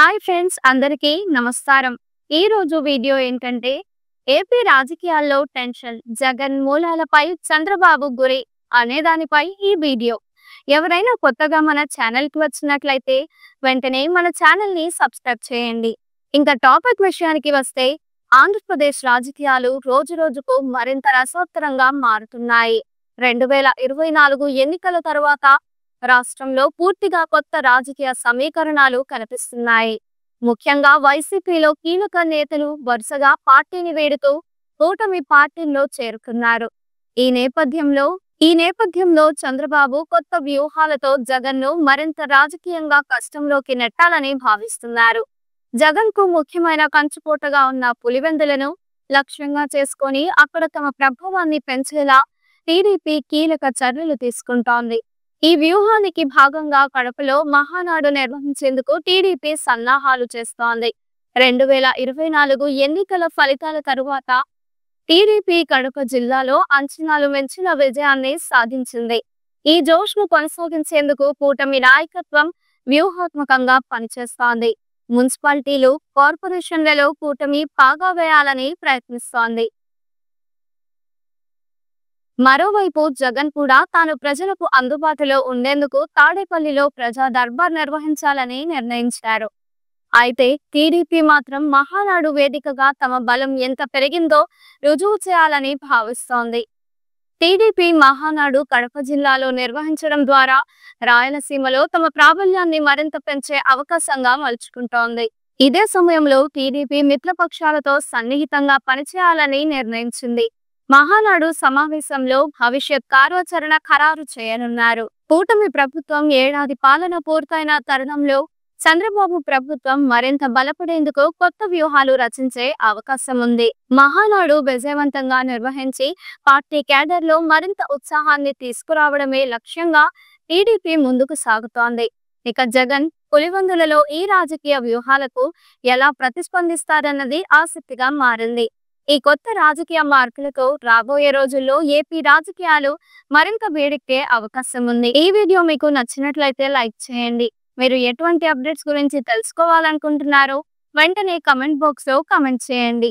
Hi friends, అందరికీ నమస్కారం. ఈ రోజు వీడియో ఏంటంటే ఏపీ రాజకీయాల్లో టెన్షన్, జగన్ మూలాలపై చంద్రబాబు గురి అనే దానిపై ఈ వీడియో. ఎవరైనా కొత్తగా మన ఛానల్ కి వచ్చినట్లయితే వెంటనే మన ఛానల్ ని సబ్స్క్రైబ్ చేయండి. ఇంకా టాపిక్ విషయానికి వస్తే, ఆంధ్రప్రదేశ్ రాజకీయాలు రోజు రోజుకు మరింత రసవత్తరంగా మారుతున్నాయి. 2024 ఎన్నికల తరువాత రాష్ట్రంలో పూర్తిగా కొత్త రాజకీయ సమీకరణాలు కనిపిస్తున్నాయి. ముఖ్యంగా వైసీపీలో కీలక నేతలు వరుసగా పార్టీని వీడుతూ కూటమి పార్టీల్లో చేరుతున్నారు. ఈ నేపథ్యంలో చంద్రబాబు కొత్త వ్యూహాలతో జగన్ను మరింత రాజకీయంగా కష్టంలోకి నెట్టాలని భావిస్తున్నారు. జగన్ కు ముఖ్యమైన కంచుకోటగా ఉన్న పులివెందులను లక్ష్యంగా చేసుకొని అక్కడ తమ ప్రభావాన్ని పెంచేలా టీడీపీ కీలక చర్యలు తీసుకుంటోంది. ఈ వ్యూహానికి భాగంగా కడపలో మహానాడు నిర్వహించేందుకు టీడీపీ సన్నాహాలు చేస్తోంది. 2024 ఎన్నికల ఫలితాల తరువాత టీడీపీ కడప జిల్లాలో అంచనాలు మించిన విజయాన్ని సాధించింది. ఈ జోష్ను కొనసాగించేందుకు కూటమి నాయకత్వం వ్యూహాత్మకంగా పనిచేస్తోంది. మున్సిపాలిటీలు, కార్పొరేషన్లలో కూటమి పాగా వేయాలని ప్రయత్నిస్తోంది. మరోవైపు జగన్ కూడా తాను ప్రజలకు అందుబాటులో ఉండేందుకు తాడేపల్లిలో ప్రజా దర్బార్ నిర్వహించాలని నిర్ణయించారు. అయితే టీడీపీ మాత్రం మహానాడు వేదికగా తమ బలం ఎంత పెరిగిందో రుజువు చేయాలని భావిస్తోంది. టీడీపీ మహానాడు కడప జిల్లాలో నిర్వహించడం ద్వారా రాయలసీమలో తమ ప్రాబల్యాన్ని మరింత పెంచే అవకాశంగా మలుచుకుంటోంది. ఇదే సమయంలో టీడీపీ మిత్రపక్షాలతో సన్నిహితంగా పనిచేయాలని నిర్ణయించింది. మహానాడు సమావేశంలో భవిష్యత్ కార్యాచరణ ఖరారు చేయనున్నారు. కూటమి ప్రభుత్వం ఏడాది పాలన పూర్తయిన తరుణంలో చంద్రబాబు ప్రభుత్వం మరింత బలపడేందుకు కొత్త వ్యూహాలు రచించే అవకాశం ఉంది. మహానాడు విజయవంతంగా నిర్వహించి పార్టీ క్యాడర్లో మరింత ఉత్సాహాన్ని తీసుకురావడమే లక్ష్యంగా టీడీపీ ముందుకు సాగుతోంది. ఇక జగన్ పులివెందులలో ఈ రాజకీయ వ్యూహాలకు ఎలా ప్రతిస్పందిస్తారన్నది ఆసక్తిగా మారింది. ఈ కొత్త రాజకీయ మార్పులతో రాబోయే రోజుల్లో ఏపీ రాజకీయాలు మరింత వేడెక్కే అవకాశం ఉంది. ఈ వీడియో మీకు నచ్చినట్లయితే లైక్ చేయండి. మీరు ఎటువంటి అప్డేట్స్ గురించి తెలుసుకోవాలనుకుంటున్నారో వెంటనే కమెంట్ బాక్స్ లో కమెంట్ చేయండి.